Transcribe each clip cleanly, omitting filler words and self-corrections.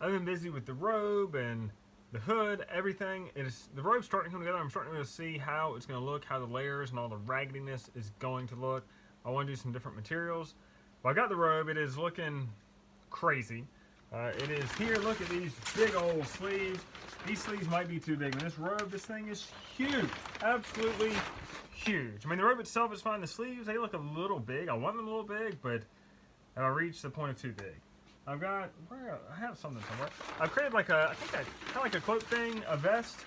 I've been busy with the robe and the hood, everything. The robe's starting to come together. I'm starting to see how it's going to look, how the layers and all the raggediness is going to look. I want to do some different materials. Well, I got the robe. It is looking crazy. It is here. Look at these big old sleeves. These sleeves might be too big. And this robe, this thing is huge. Absolutely huge. I mean, the robe itself is fine. The sleeves, they look a little big. I want them a little big, but I reached the point of too big. I've got, I have something somewhere. I've created like a, I think kind of like a cloak thing, a vest.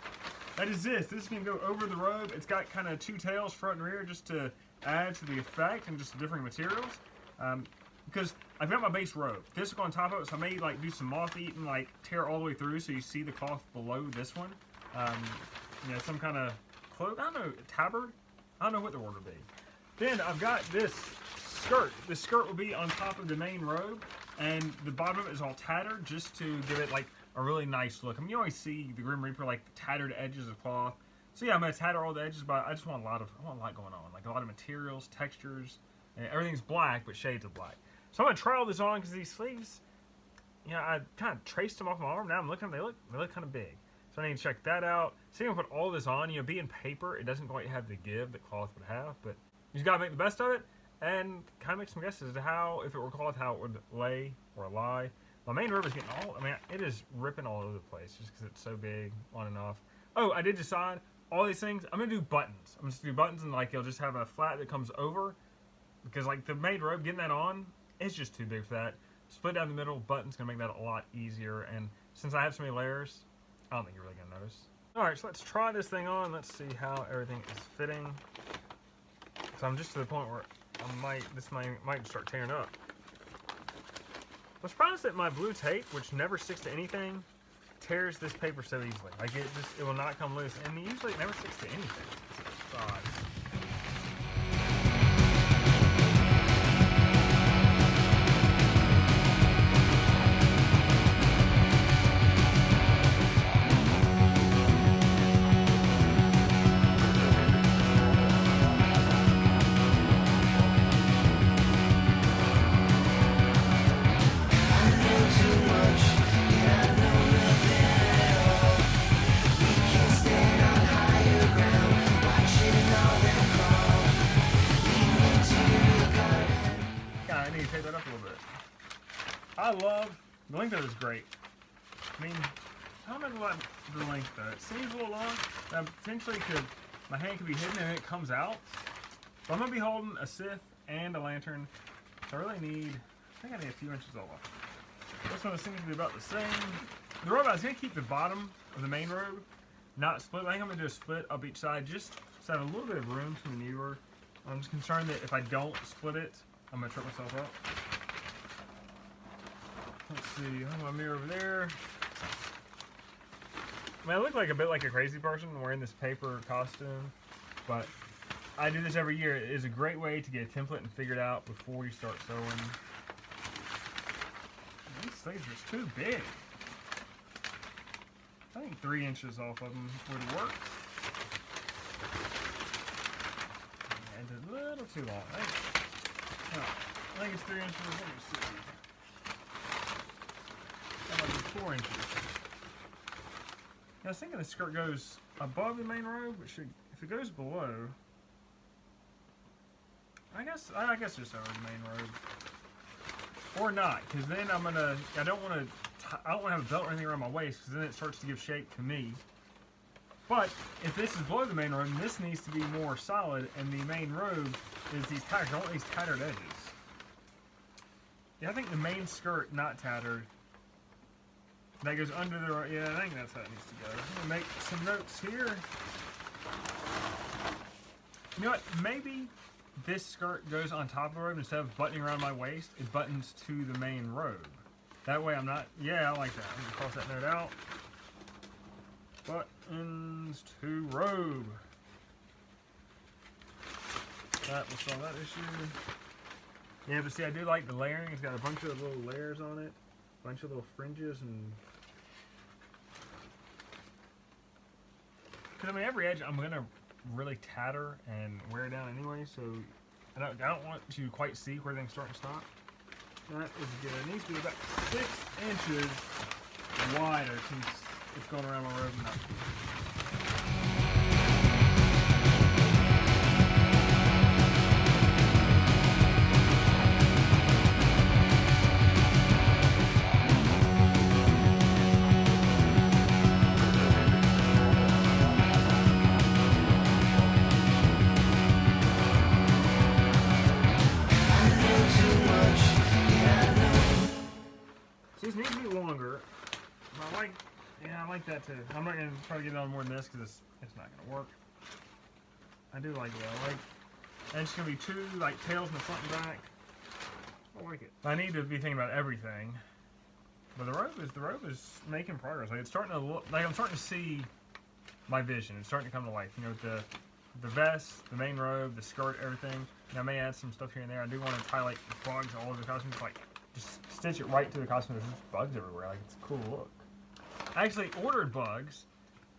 That is this. This can go over the robe. It's got kind of two tails, front and rear, just to add to the effect and just different materials. Because I've got my base robe. This will go on top of it, so I may like do some moth eat and like tear all the way through so you see the cloth below this one. You know, some kind of cloak. I don't know, tabard? I don't know what the word would be. Then I've got this skirt. This skirt will be on top of the main robe, and the bottom of it is all tattered just to give it like a really nice look. I mean, you always see the Grim Reaper like the tattered edges of cloth. So yeah, I'm gonna tatter all the edges, but I just want I want a lot going on, like a lot of materials, textures, and everything's black but shades of black. So I'm gonna try all this on because these sleeves, you know, I kind of traced them off my arm. Now I'm looking at them, they look kind of big. So I need to check that out. See if I put all this on. You know, being paper, it doesn't quite have the give that cloth would have, but you just gotta make the best of it and kind of make some guesses as to how, if it were cloth, how it would lay or lie. My main robe is getting all, I mean, it is ripping all over the place just because it's so big on and off. Oh, I did decide all these things, I'm gonna do buttons. I'm just gonna do buttons and like, you'll just have a flat that comes over because like the main robe, getting that on, it's just too big for that. Split down the middle, buttons gonna make that a lot easier. And since I have so many layers, I don't think you're really gonna notice. All right, so let's try this thing on. Let's see how everything is fitting. So I'm just to the point where this might start tearing up. I'm surprised that my blue tape, which never sticks to anything, tears this paper so easily. Like it will not come loose, and usually it never sticks to anything. It's odd. I love, the length of it is great. I mean, I don't know about the length though. It seems a little long. Potentially my hand could be hidden and it comes out. But I'm going to be holding a Scythe and a lantern. So I really need, I think I need a few inches off. This one seems to be about the same. The robe, I was going to keep the bottom of the main robe, not split. I think I'm going to do a split up each side just so I have a little bit of room to maneuver. I'm just concerned that if I don't split it, I'm going to trip myself up. Let's see, I have my mirror over there. I mean, I look like a bit like a crazy person wearing this paper costume, but I do this every year. It is a great way to get a template and figure it out before you start sewing. These sleeves are just too big. I think 3 inches off of them would work. And a little too long. I think it's 3 inches. Let me see. 4 inches. I was thinking the skirt goes above the main robe, but if it goes below, I guess just over the main robe, or not, because then I don't want to have a belt or anything around my waist, because then it starts to give shape to me. But if this is below the main robe, this needs to be more solid, and the main robe is these tattered. I want these tattered edges. Yeah, I think the main skirt not tattered. That goes under the, yeah, I think that's how it needs to go. I'm gonna make some notes here. You know what, maybe this skirt goes on top of the robe instead of buttoning around my waist, it buttons to the main robe. That way I'm not, yeah, I like that. I'm gonna cross that note out. Buttons to robe. That will solve that issue. Yeah, but see, I do like the layering. It's got a bunch of little layers on it. Bunch of little fringes and because I mean every edge I'm gonna really tatter and wear down anyway, so I don't want to quite see where things start and stop. That is good. It needs to be about 6 inches wider since it's going around my robe now. These need to be longer. I like that too. I'm not gonna try to get it on more than this because it's not gonna work. I do like it. And it's gonna be two like tails in the front and back. I like it. I need to be thinking about everything. But the robe is making progress. Like it's starting to look like I'm starting to see my vision. It's starting to come to life. You know, with the vest, the main robe, the skirt, everything. And I may add some stuff here and there. I do want to highlight the bugs all over the costumes. Like just stitch it right to the costume. There's just bugs everywhere. Like it's a cool look. I actually ordered bugs.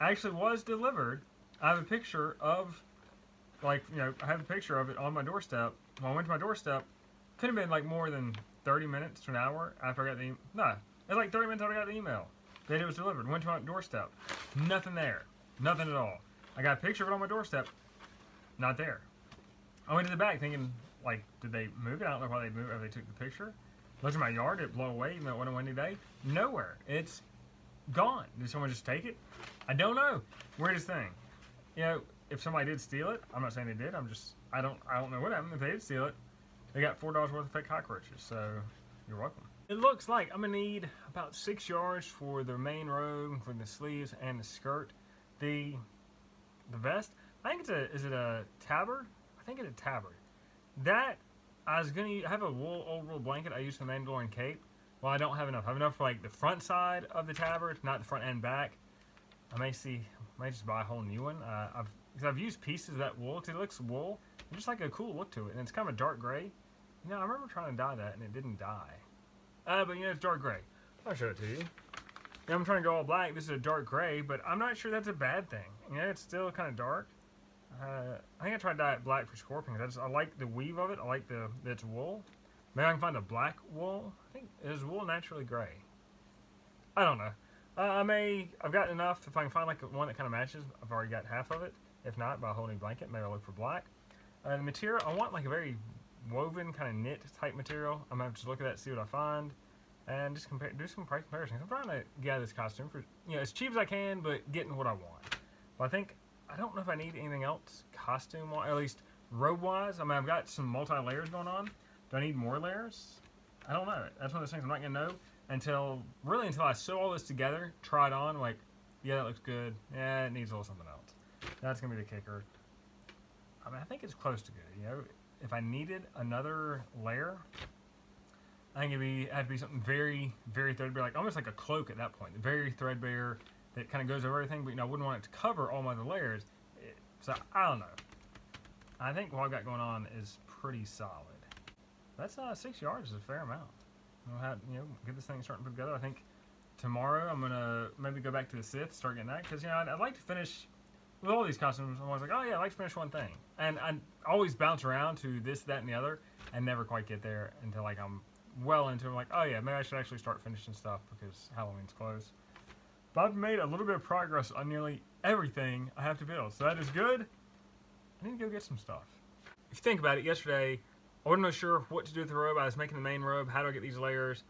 Actually was delivered. I have a picture of, like, you know, I have a picture of it on my doorstep. When I went to my doorstep, could have been like more than 30 minutes to an hour after I got the email. No, it was like 30 minutes after I got the email that it was delivered. Went to my doorstep. Nothing there. Nothing at all. I got a picture of it on my doorstep. Not there. I went to the back thinking, like, did they move it? I don't know why they moved it, or they took the picture. Looked at my yard, did it blow away even though it wasn't a windy day? Nowhere. It's gone. Did someone just take it? I don't know. Weirdest thing. You know, if somebody did steal it, I'm not saying they did. I don't know what happened. If they did steal it, they got $4 worth of fake cockroaches. So you're welcome. It looks like I'm gonna need about 6 yards for the main robe, for the sleeves and the skirt. The vest. I think is it a tabard? I think it's a tabard. That I have a old wool blanket I use for the Mandalorian cape. Well, I don't have enough. I have enough for like the front side of the tabard, not the front and back. I may just buy a whole new one. I've used pieces of that wool because it looks wool. It's just like a cool look to it, and it's kind of a dark gray. You know, I remember trying to dye that and it didn't dye. But you know, it's dark gray. I'll show it to you. Yeah, I'm trying to go all black. This is a dark gray, but I'm not sure that's a bad thing. You know, it's still kind of dark. I think I tried to dye it black for Scorpion. I like the weave of it. I like that it's wool. Maybe I can find a black wool. I think is wool naturally gray. I don't know. I've got enough. If I can find like one that kind of matches, I've already got half of it. If not, buy a whole new blanket. Maybe I'll look for black. The material, I want like a very woven kind of knit type material. I'm gonna have to look at that, see what I find, and just do some price comparisons. I'm trying to get this costume for, you know, as cheap as I can, but getting what I want. But I don't know if I need anything else costume-wise, or at least robe-wise. I mean, I've got some multi-layers going on. Do I need more layers? I don't know. That's one of those things I'm not gonna know until I sew all this together, try it on, like, yeah, that looks good. Yeah, it needs a little something else. That's gonna be the kicker. I mean, I think it's close to good. You know, if I needed another layer, I think it'd have to be something very, very threadbare, like almost like a cloak at that point. Very threadbare that kind of goes over everything, but you know, I wouldn't want it to cover all my other layers. So I don't know. I think what I've got going on is pretty solid. That's 6 yards is a fair amount. We'll have, you know, get this thing starting to put together. I think tomorrow I'm gonna maybe go back to the Scythe, start getting that, because you know I'd like to finish with all these costumes. I'm always like, oh yeah, I'd like to finish one thing, and I always bounce around to this, that, and the other, and never quite get there until like I'm well into it. I'm like, oh yeah, maybe I should actually start finishing stuff because Halloween's close. But I've made a little bit of progress on nearly everything I have to build, so that is good. I need to go get some stuff. If you think about it, yesterday I wasn't really sure what to do with the robe. I was making the main robe. How do I get these layers?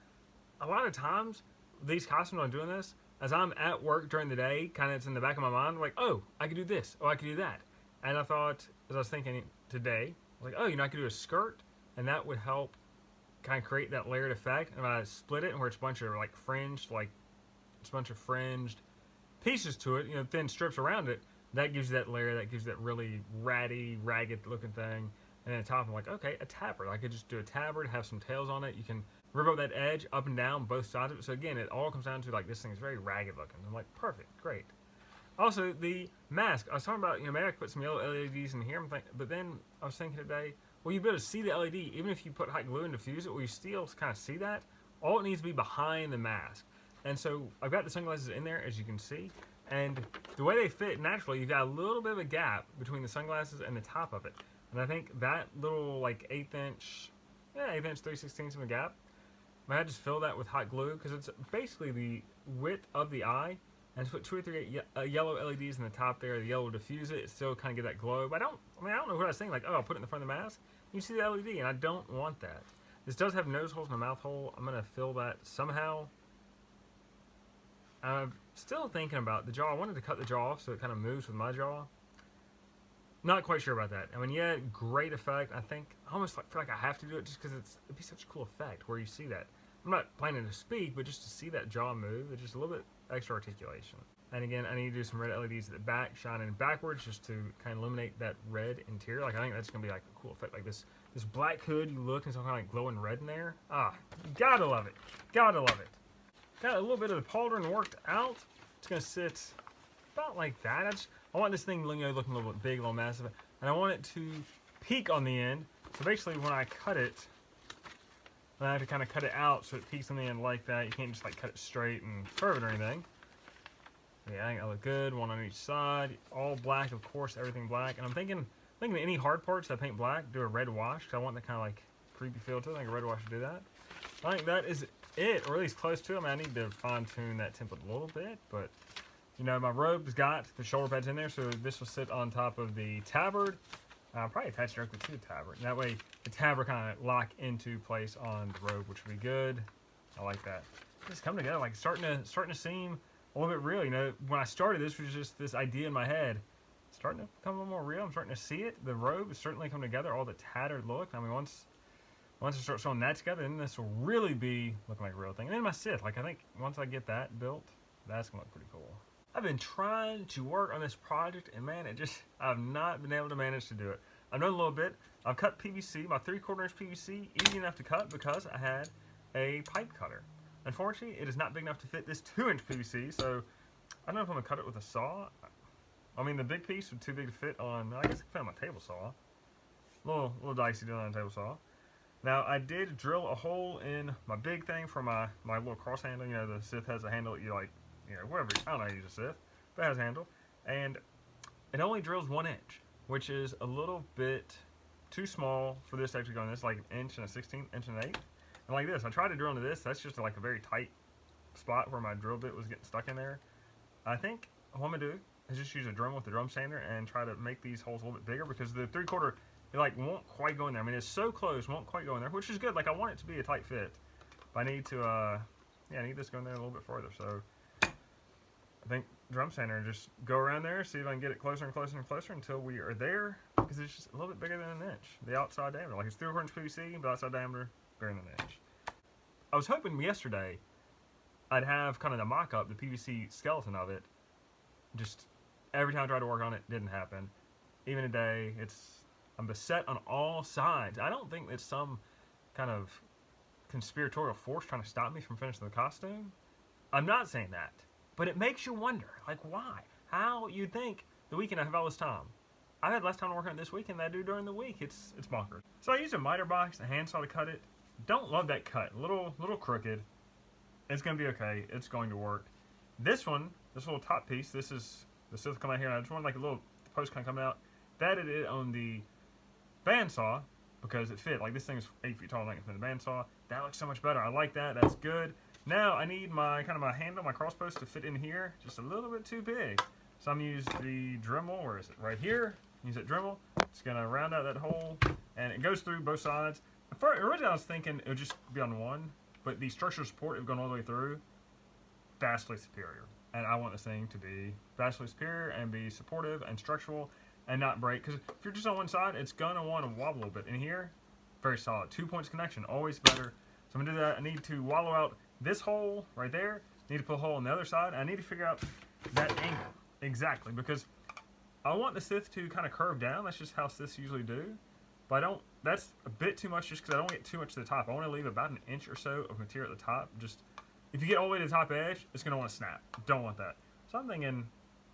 A lot of times, these costumes, I'm doing this, as I'm at work during the day, kind of it's in the back of my mind, like, oh, I could do this, oh, I could do that. And I thought, as I was thinking today, like, oh, you know, I could do a skirt, and that would help kind of create that layered effect. And I split it, and where it's a bunch of, like, fringed, like, it's a bunch of fringed pieces to it, you know, thin strips around it, that gives you that layer, that gives you that really ratty, ragged looking thing. And then on top, I'm like, okay, a tabard. I could just do a tabard, have some tails on it. You can rip up that edge up and down both sides of it. So again, it all comes down to like this thing is very ragged looking. I'm like, perfect, great. Also, the mask. I was talking about, you know, maybe I could put some yellow LEDs in here. But then I was thinking today, well, you'd be able to see the LED even if you put hot glue and diffuse it. Will you still kind of see that? All it needs to be behind the mask. And so I've got the sunglasses in there, as you can see. And the way they fit naturally, you've got a little bit of a gap between the sunglasses and the top of it. And I think that little like 1/8 inch 3/16 of a gap I had to just fill that with hot glue because it's basically the width of the eye. And just put 2 or 3 yellow LEDs in the top there. The yellow will diffuse it. It still kind of get that glow. But I don't know what I was saying. Like, oh, I'll put it in the front of the mask. You see the LED, and I don't want that. This does have nose holes and a mouth hole. I'm gonna fill that somehow. I'm still thinking about the jaw. I wanted to cut the jaw off so it kind of moves with my jaw. Not quite sure about that. I mean, yeah, great effect. I think I almost feel like I have to do it just because it'd be such a cool effect where you see that. I'm not planning to speak, but just to see that jaw move, it's just a little bit extra articulation. And again, I need to do some red LEDs at the back, shining backwards just to kind of illuminate that red interior. Like, I think that's gonna be like a cool effect. Like this black hood, you look and some kind of like glowing red in there. Ah, gotta love it. Gotta love it. Got a little bit of the Pauldron worked out. It's gonna sit about like that. I want this thing looking a little bit big, a little massive, and I want it to peak on the end. So basically, when I cut it, I have to kind of cut it out so it peaks on the end like that. You can't just like cut it straight and curve it or anything. Yeah, I think that look good. One on each side, all black, of course, everything black. And I'm thinking any hard parts that I paint black, do a red wash, because I want that kind of like creepy feel to it. I think a red wash would do that. I think that is it, or at least close to it. I mean, I need to fine tune that template a little bit, but you know, my robe's got the shoulder pads in there, so this will sit on top of the tabard. I'll probably attach directly to the tabard. And that way, the tabard kind of lock into place on the robe, which would be good. I like that. It's coming together, like starting to seem a little bit real. You know, when I started, this was just this idea in my head. It's starting to become a little more real. I'm starting to see it. The robe is certainly coming together. All the tattered look. I mean, once I start sewing that together, then this will really be looking like a real thing. And then my Scythe, like I think once I get that built, that's gonna look pretty cool. I've been trying to work on this project, and man, I've not been able to manage to do it. I've done a little bit. I've cut PVC, my 3/4 inch PVC, easy enough to cut because I had a pipe cutter. Unfortunately, it is not big enough to fit this 2-inch PVC, so I don't know if I'm gonna cut it with a saw. I mean, the big piece was too big to fit on, I guess I could fit on my table saw. A little dicey doing it on a table saw. Now, I did drill a hole in my big thing for my little cross handle. You know, the Scythe has a handle that you like, you know, whatever, I don't know how to use a Scythe, but it has a handle. And it only drills 1 inch, which is a little bit too small for this to actually go in this, like 1 inch and a 1/16, inch and an 1/8. And like this, I tried to drill into this, that's just like a very tight spot where my drill bit was getting stuck in there. I think what I'm gonna do is just use a drum with the drum sander and try to make these holes a little bit bigger, because the 3/4, it like won't quite go in there. I mean, it's so close, won't quite go in there, which is good. Like, I want it to be a tight fit, but I need to, yeah, I need this to go in there a little bit farther. So I think drum sander and just go around there, see if I can get it closer and closer and closer until we are there, because it's just a little bit bigger than 1 inch. The outside diameter, like it's 3/4 inch PVC, but outside diameter bigger than 1 inch. I was hoping yesterday I'd have kind of the mock-up, the PVC skeleton of it. Just every time I tried to work on it, didn't happen. Even today, I'm beset on all sides. I don't think it's some kind of conspiratorial force trying to stop me from finishing the costume. I'm not saying that, but it makes you wonder, like, why? How you'd think the weekend I have all this time. I've had less time to work on it this weekend than I do during the week. It's bonkers. So I used a miter box, a handsaw to cut it. Don't love that cut. A little crooked. It's gonna be okay. It's going to work. This one, this little top piece, this is the Scythe coming out here, and I just want like a little post kind of coming out. That I did on the bandsaw because it fit. Like, this thing is 8 feet tall, I think it's been the bandsaw. That looks so much better. I like that. That's good. Now I need my handle, my cross post to fit in here, just a little bit too big. So I'm gonna use the Dremel. Where is it? Right here. Use that Dremel. It's gonna round out that hole, and it goes through both sides. Originally I was thinking it would just be on one, but the structural support have gone all the way through. Vastly superior, and I want this thing to be vastly superior and be supportive and structural and not break. Because if you're just on one side, it's gonna want to wobble a little bit. In here, very solid. 2 points connection, always better. So I'm gonna do that. I need to wallow out this hole right there. Need to put a hole on the other side. I need to figure out that angle exactly, because I want the Scythe to kind of curve down. That's just how Scythes usually do. But I don't. That's a bit too much, just because I don't get too much to the top. I want to leave about 1 inch or so of material at the top. Just, if you get all the way to the top edge, it's gonna want to snap. Don't want that. So I'm thinking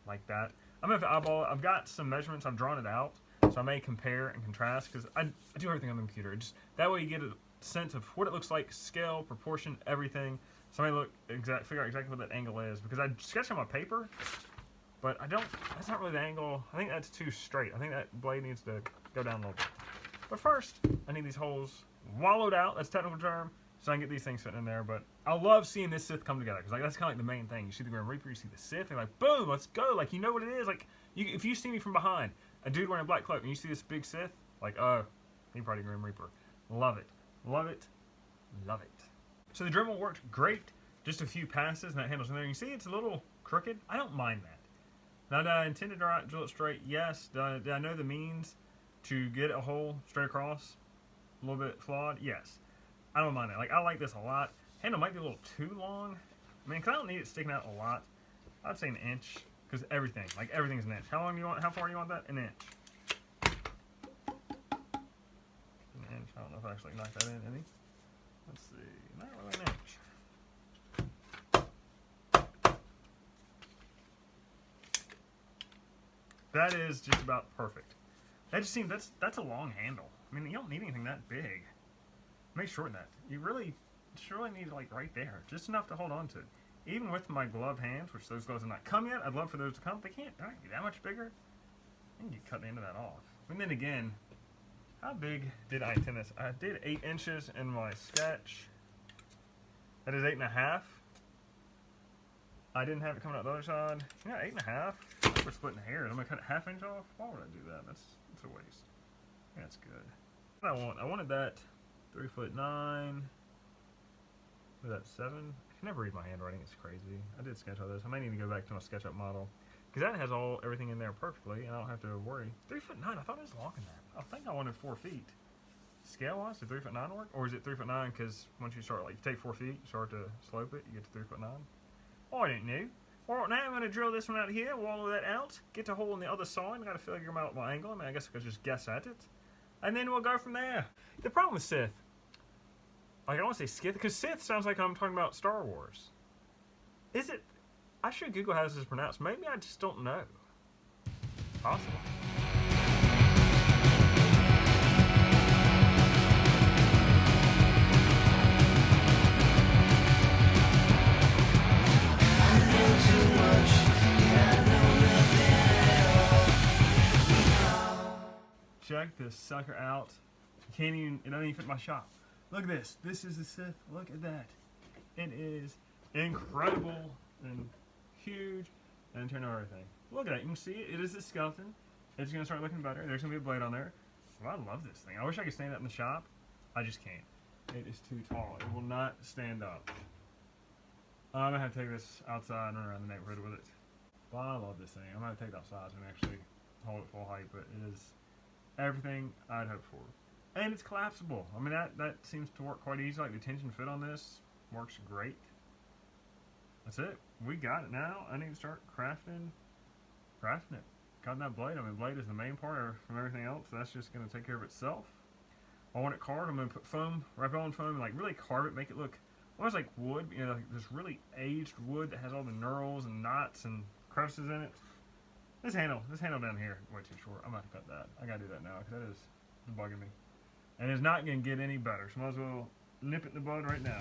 like that. I'm gonna eyeball it. I've got some measurements. I've drawn it out, so I may compare and contrast, because I do everything on the computer. Just that way you get a sense of what it looks like, scale, proportion, everything. So I may figure out exactly what that angle is, because I sketched on my paper, but I don't. That's not really the angle. I think that's too straight. I think that blade needs to go down a little bit. But first, I need these holes wallowed out. That's a technical term. so I can get these things fitting in there. But I love seeing this Scythe come together, because like that's kind of like the main thing. You see the Grim Reaper, you see the Scythe, and like boom, let's go. Like you know what it is. Like if you see me from behind, a dude wearing a black cloak, and you see this big Scythe, like oh, he probably Grim Reaper. Love it, love it, love it. So the Dremel worked great. Just a few passes, and that handle's in there. You see it's a little crooked. I don't mind that. Now, did I intend to drill it straight? Yes. Did I know the means to get a hole straight across? A little bit flawed? Yes. I don't mind that. Like, I like this a lot. Handle might be a little too long. I mean, because I don't need it sticking out a lot. I'd say an inch, because everything's an inch. How long do you want? How far do you want that? An inch. An inch. I don't know if I actually knocked that in any. Let's see. Not really an inch. That is just about perfect. That just seems that's a long handle. I mean, you don't need anything that big. Make shorten that. You really need it like right there, just enough to hold on to. Even with my glove hands, which those gloves have not come yet, I'd love for those to come. They can't be that much bigger. I think you cut the end of that off. And then again, how big did I intend this? I did 8 inches in my sketch. That is 8.5. I didn't have it coming out the other side. Yeah, 8.5. We're splitting hairs. I'm gonna cut it ½ inch off. Why would I do that? That's a waste. That's good. What I wanted that 3'9". Was that 7? I can never read my handwriting. It's crazy. I did sketch all this. I may need to go back to my SketchUp model, because that has everything in there perfectly, and I don't have to worry. 3'9". I thought it was longer than that. I think I wanted 4 feet. Scale wise, did 3'9" work, or is it 3'9" because once you start, like, you take 4 feet, you start to slope it, you get to 3'9"? Oh, I didn't know. Alright, now I'm going to drill this one out here, wallow that out, get the hole on the other side. I got to figure out my angle. I mean, I guess I could just guess at it. And then we'll go from there. The problem with Scythe, like I want to say Scythe, because Scythe sounds like I'm talking about Star Wars. Is it? I'm sure Google has this pronounced. Maybe I just don't know. Possible. Check this sucker out. It doesn't even fit in my shop. Look at this. This is the Scythe. Look at that. It is incredible and huge and turn everything. Look at that. You can see it. It is the skeleton. It's going to start looking better. There's going to be a blade on there. Well, I love this thing. I wish I could stand up in the shop. I just can't. It is too tall. It will not stand up. I'm going to have to take this outside and run around the neighborhood with it. Well, I love this thing. I'm going to take it outside and actually hold it full height, but it is everything I'd hoped for. And it's collapsible. I mean, that seems to work quite easy. Like the tension fit on this works great. That's it. We got it now. I need to start crafting it. Cutting that blade. I mean, blade is the main part from everything else. So that's just going to take care of itself. I want it carved. I'm going to put foam, wrap it on foam, and like really carve it, make it look almost like wood. You know, like this really aged wood that has all the knurls and knots and crevices in it. This handle down here, way too short. I'm going to cut that. I got to do that now because that is bugging me. And it's not going to get any better. So might as well nip it in the bud right now.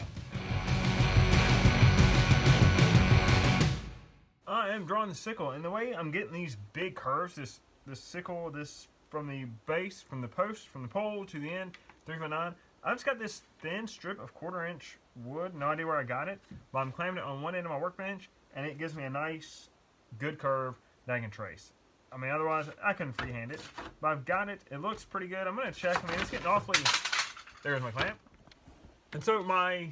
I am drawing the sickle, and the way I'm getting these big curves, this sickle, this from the base, from the post, from the pole to the end, 3'9". I've just got this thin strip of 1/4 inch wood. No idea where I got it, but I'm clamping it on one end of my workbench, and it gives me a nice, good curve that I can trace. I mean, otherwise, I couldn't freehand it, but I've got it. It looks pretty good. I'm going to check. I mean, it's getting awfully... There's my clamp. And so my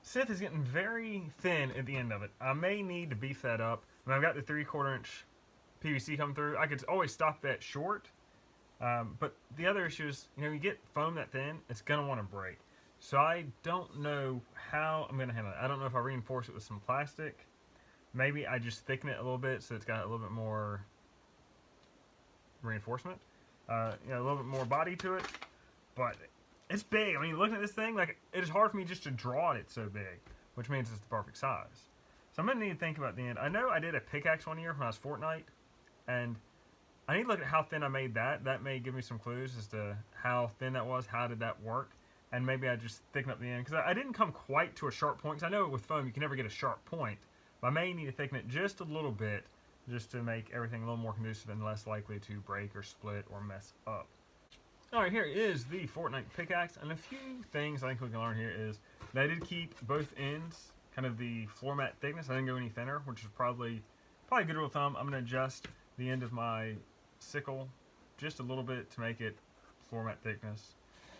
Scythe is getting very thin at the end of it. I may need to beef that up. I mean, I've got the 3/4 inch PVC coming through. I could always stop that short. But the other issue is, you know, you get foam that thin, it's going to want to break. So I don't know how I'm going to handle it. I don't know if I reinforce it with some plastic. Maybe I just thicken it a little bit so it's got a little bit more reinforcement. You know, a little bit more body to it. But it's big. I mean, looking at this thing, like, it is hard for me just to draw it so big, which means it's the perfect size. So I'm going to need to think about the end. I know I did a pickaxe one year when I was Fortnite, and I need to look at how thin I made that. That may give me some clues as to how thin that was, how did that work, and maybe I just thicken up the end. Because I didn't come quite to a sharp point, because I know with foam you can never get a sharp point. But I may need to thicken it just a little bit, just to make everything a little more conducive and less likely to break or split or mess up. Alright, here is the Fortnite pickaxe, and a few things I think we can learn here is that I did keep both ends kind of the floor mat thickness. I didn't go any thinner, which is probably a good rule of thumb. I'm going to adjust the end of my sickle just a little bit to make it floor mat thickness.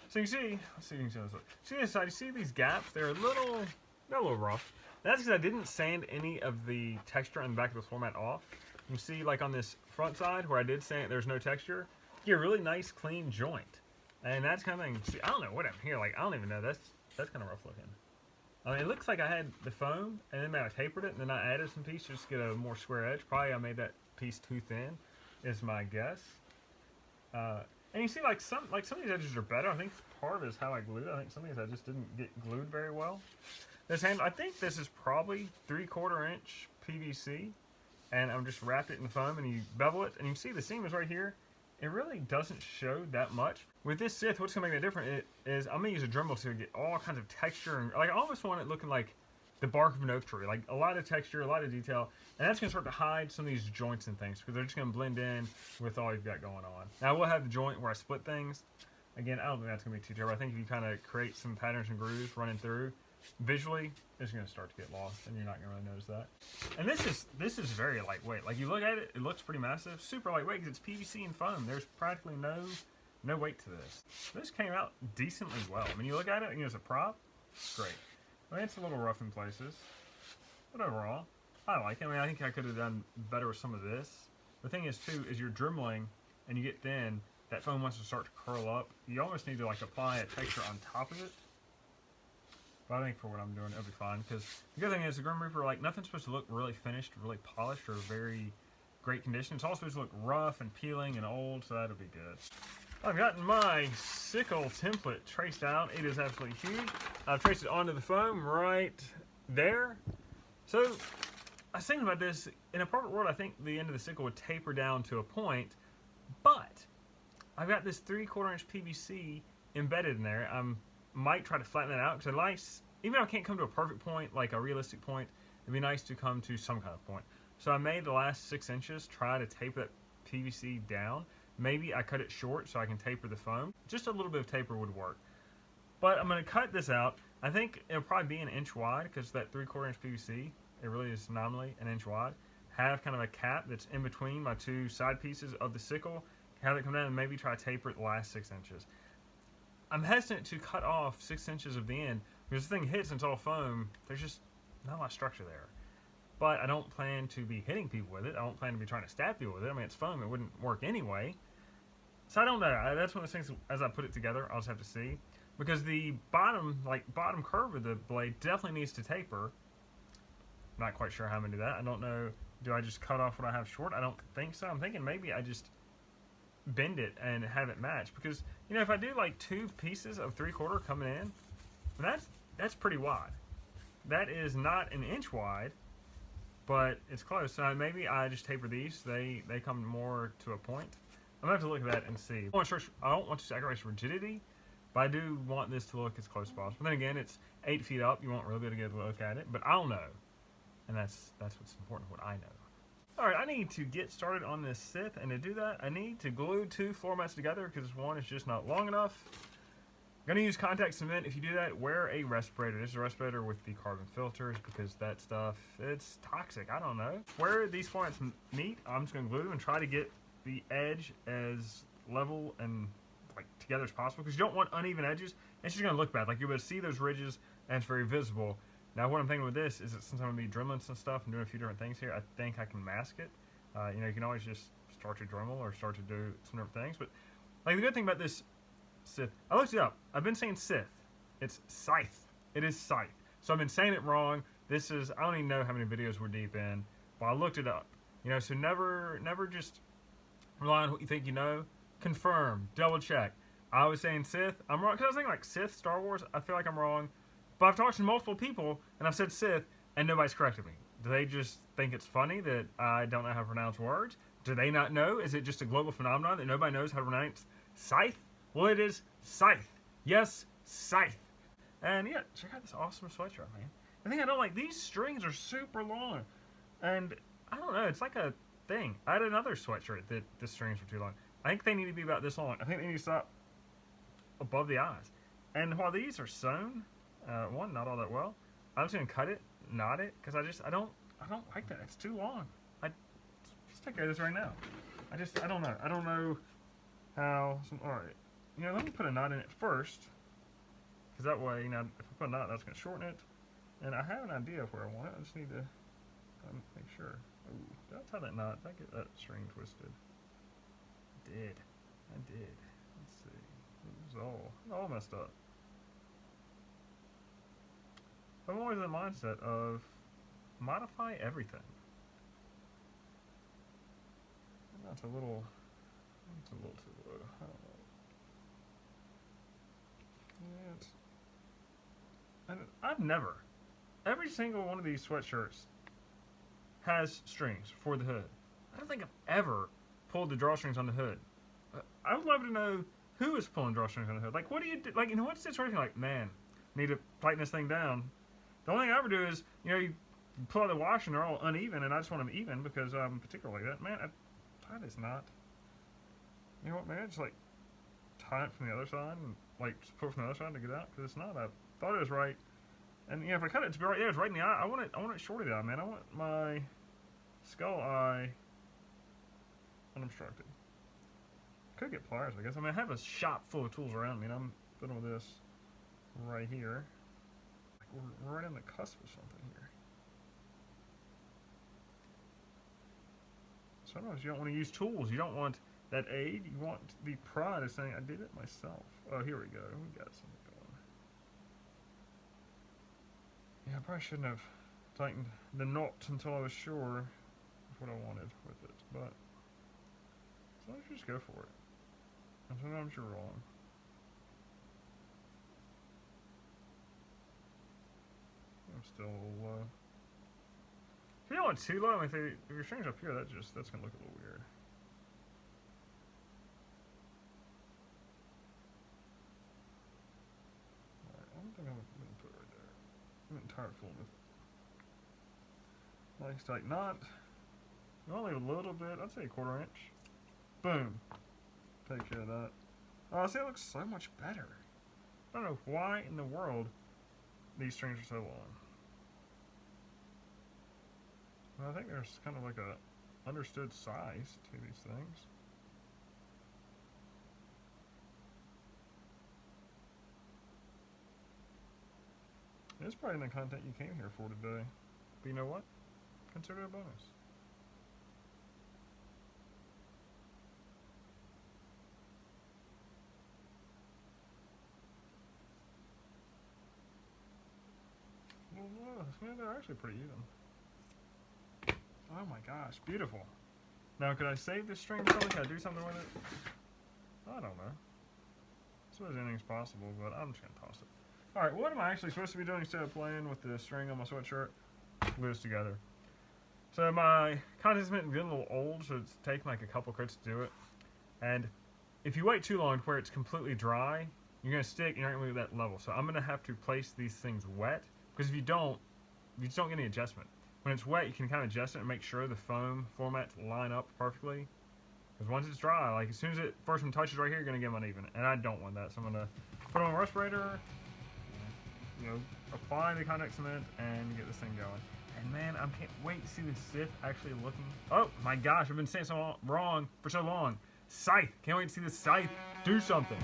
So you can see, let's see if you can see this. See this side, you see these gaps? They're a little rough. That's because I didn't sand any of the texture on the back of the floor mat off. You can see like on this front side where I did sand, there's no texture. You get a really nice clean joint. And that's kind of thing. See, I don't know what I'm here. Like, I don't even know. That's kind of rough looking. I mean, it looks like I had the foam, and then I tapered it, and then I added some pieces just to get a more square edge. Probably I made that piece too thin, is my guess. And you see, like some of these edges are better. I think part of it is how I glued it. I think some of these I just didn't get glued very well. This handle, I think this is probably 3/4 inch PVC, and I'm just wrapped it in the foam, and you bevel it, and you can see the seam is right here. It really doesn't show that much. With this Scythe, what's going to make that different is I'm going to use a Dremel to get all kinds of texture. And like I almost want it looking like the bark of an oak tree. Like a lot of texture, a lot of detail. And that's going to start to hide some of these joints and things because they're just going to blend in with all you've got going on. Now I will have the joint where I split things. Again, I don't think that's going to be too terrible. I think if you kind of create some patterns and grooves running through, visually, it's going to start to get lost, and you're not going to really notice that. And this is very lightweight. Like you look at it, it looks pretty massive, super lightweight because it's PVC and foam. There's practically no weight to this. This came out decently well. I mean, you look at it, you know, as a prop, it's great. I mean, it's a little rough in places, but overall, I like it. I mean, I think I could have done better with some of this. The thing is, too, is you're dremeling and you get thin, that foam wants to start to curl up. You almost need to like apply a texture on top of it. But I think for what I'm doing, it'll be fine. Because the good thing is, the Grim Reaper, like, nothing's supposed to look really finished, really polished, or very great condition. It's all supposed to look rough and peeling and old, so that'll be good. I've gotten my sickle template traced out. It is absolutely huge. I've traced it onto the foam right there. So, I was thinking about this. In a perfect world, I think the end of the sickle would taper down to a point. But, I've got this 3/4 inch PVC embedded in there. Might try to flatten that out because even if I can't come to a perfect point, like a realistic point, it'd be nice to come to some kind of point. So I made the last 6 inches, try to taper that PVC down. Maybe I cut it short so I can taper the foam. Just a little bit of taper would work. But I'm going to cut this out. I think it'll probably be an inch wide because that 3/4 inch PVC, it really is nominally an inch wide. Have kind of a cap that's in between my two side pieces of the sickle. Have it come down and maybe try to taper it the last 6 inches. I'm hesitant to cut off 6 inches of the end because the thing hits and it's all foam. There's just not a lot of structure there. But I don't plan to be hitting people with it. I don't plan to be trying to stab people with it. I mean, it's foam. It wouldn't work anyway. So I don't know. That's one of those things, as I put it together, I'll just have to see. Because the bottom curve of the blade definitely needs to taper. Not quite sure how I'm going to do that. I don't know. Do I just cut off what I have short? I don't think so. I'm thinking maybe I just bend it and have it match, because you know, if I do like 2 pieces of 3/4 coming in, that's pretty wide. That is not an inch wide, but it's close. So maybe I just taper these. They come more to a point. I'm gonna have to look at that and see. I don't want to sacrifice rigidity, but I do want this to look as close as possible. But then again, it's 8 feet up. You won't really be able to get a look at it, but I'll know, and that's what's important. What I know. Alright, I need to get started on this Scythe, and to do that, I need to glue 2 floor mats together because one is just not long enough. I'm going to use contact cement. If you do that, wear a respirator. This is a respirator with the carbon filters because that stuff, it's toxic. I don't know. Where these floor mats meet, I'm just going to glue them and try to get the edge as level and like together as possible, because you don't want uneven edges. It's just going to look bad. Like you're able to see those ridges and it's very visible. Now what I'm thinking with this is that since I'm going to be dremeling some stuff and doing a few different things here, I think I can mask it. You know, you can always just start to Dremel or start to do some different things. But like the good thing about this Scythe, I looked it up. I've been saying Scythe. It's Scythe. It is Scythe. So I've been saying it wrong. This is, I don't even know how many videos we're deep in, but I looked it up. You know, so never just rely on what you think you know. Confirm, double check. I was saying Scythe. I'm wrong, because I was thinking like Scythe, Star Wars. I feel like I'm wrong. But I've talked to multiple people, and I've said Scythe, and nobody's corrected me. Do they just think it's funny that I don't know how to pronounce words? Do they not know? Is it just a global phenomenon that nobody knows how to pronounce Scythe? Well, it is Scythe. Yes, Scythe. And yeah, check out this awesome sweatshirt, man. The thing I don't like, these strings are super long. And I don't know, it's like a thing. I had another sweatshirt that the strings were too long. I think they need to be about this long. I think they need to stop above the eyes. And while these are sewn, one, not all that well, I'm just gonna cut it, knot it, because I don't like that. It's too long. Just take care of this right now. I don't know. I don't know how. All right, you know, let me put a knot in it first, because that way, you know, if I put a knot, that's gonna shorten it. And I have an idea of where I want it. I just need to make sure. Ooh, did I tie that knot? Did I get that string twisted? I did. Let's see. It was all messed up. I'm always in the mindset of modify everything. That's a little too low. I don't know. And I've never, every single one of these sweatshirts has strings for the hood. I don't think I've ever pulled the drawstrings on the hood. I would love to know who is pulling drawstrings on the hood. Like, what do you do? Like, in what situation? Like, man, need to tighten this thing down. The only thing I ever do is, you know, you pull out the wash and they're all uneven, and I just want them even because I'm particularly like that. Man, I tie this knot. You know what, man? Just like tie it from the other side and like just pull it from the other side to get out because it's not. I thought it was right, and you know, if I cut it to be right, yeah, it's right in the eye. I want it short of the eye, man. I want my skull eye unobstructed. Could get pliers, I guess. I mean, I have a shop full of tools around me, and I'm fiddling with this right here. Like we're right on the cusp of something here. Sometimes you don't want to use tools. You don't want that aid. You want the pride of saying, I did it myself. Oh, here we go. We got something going. Yeah, I probably shouldn't have tightened the knot until I was sure of what I wanted with it. But sometimes you just go for it. And sometimes you're wrong. I'm still a little low. If you don't want too low, I mean, if your string's up here, that's gonna look a little weird. Alright, I don't think I'm gonna put it right there. I'm getting tired of fooling with it. Nice tight knot. Only a little bit, I'd say a 1/4 inch. Boom. Take care of that. Oh, see, it looks so much better. I don't know why in the world these strings are so long. Well, I think there's kind of like a understood size to these things. It's probably the content you came here for today. But you know what? Consider it a bonus. Well, yeah, they're actually pretty even. Oh my gosh, beautiful. Now, could I save this string or something? Can I do something with it? I don't know. I suppose anything's possible, but I'm just going to toss it. Alright, what am I actually supposed to be doing instead of playing with the string on my sweatshirt? Glue this together. So my content's been getting a little old, so it's taken like a couple crits to do it. And if you wait too long to where it's completely dry, you're going to stick, you're not going to get that level. So I'm going to have to place these things wet, because if you don't, you just don't get any adjustment. When it's wet, you can kind of adjust it and make sure the foam formats line up perfectly. Because once it's dry, like as soon as it first one touches right here, you're going to get them uneven. And I don't want that, so I'm going to put on a respirator, you know, apply the contact cement, and get this thing going. And man, I can't wait to see the Scythe actually looking. Oh my gosh, I've been saying so wrong for so long. Scythe, can't wait to see the Scythe do something.